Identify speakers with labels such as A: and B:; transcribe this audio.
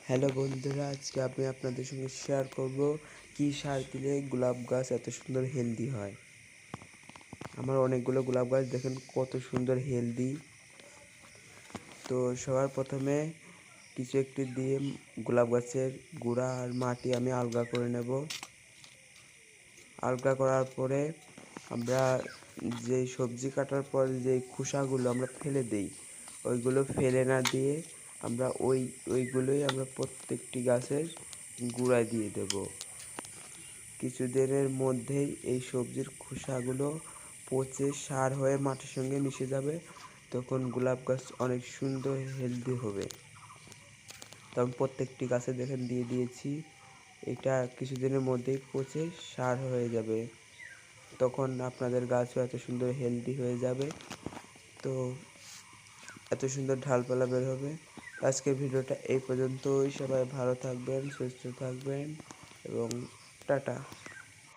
A: Hello বন্ধুরা, আজকে আমি আপনাদের সঙ্গে শেয়ার করব কি সার দিলে গোলাপ গাছ এত সুন্দর হেলদি হয়। আমার অনেকগুলো গোলাপ গাছ দেখেন কত সুন্দর হেলদি। তো সবার প্রথমে কিছু একটি দিয়ে গোলাপ গাছের গোড়া আর মাটি আমি আলগা করে নেব। আলগা করার পরে আমরা যেই সবজি কাটার পর যেই খোসাগুলো আমরা ফেলে দিই, ওইগুলো ফেলে না দিয়ে আমরা ওইগুলোই আমরা প্রত্যেকটি গাছের গোড়ায় দিয়ে দেব। কিছুদিনের মধ্যেই এই সবজির খোসাগুলো পচে সার হয়ে মাটির সঙ্গে মিশে যাবে। তখন গোলাপ গাছ অনেক সুন্দর হেলদি হবে। তখন প্রত্যেকটি গাছে দেখেন দিয়ে দিয়েছি। এটা কিছুদিনের মধ্যেই পচে সার হয়ে যাবে। তখন আপনাদের গাছও এত সুন্দর হেলদি হয়ে যাবে। তো এত সুন্দর ডালপালা বের হবে। আজকের ভিডিওটা এই পর্যন্তই। সবাই ভালো থাকবেন, সুস্থ থাকবেন এবং টাটা।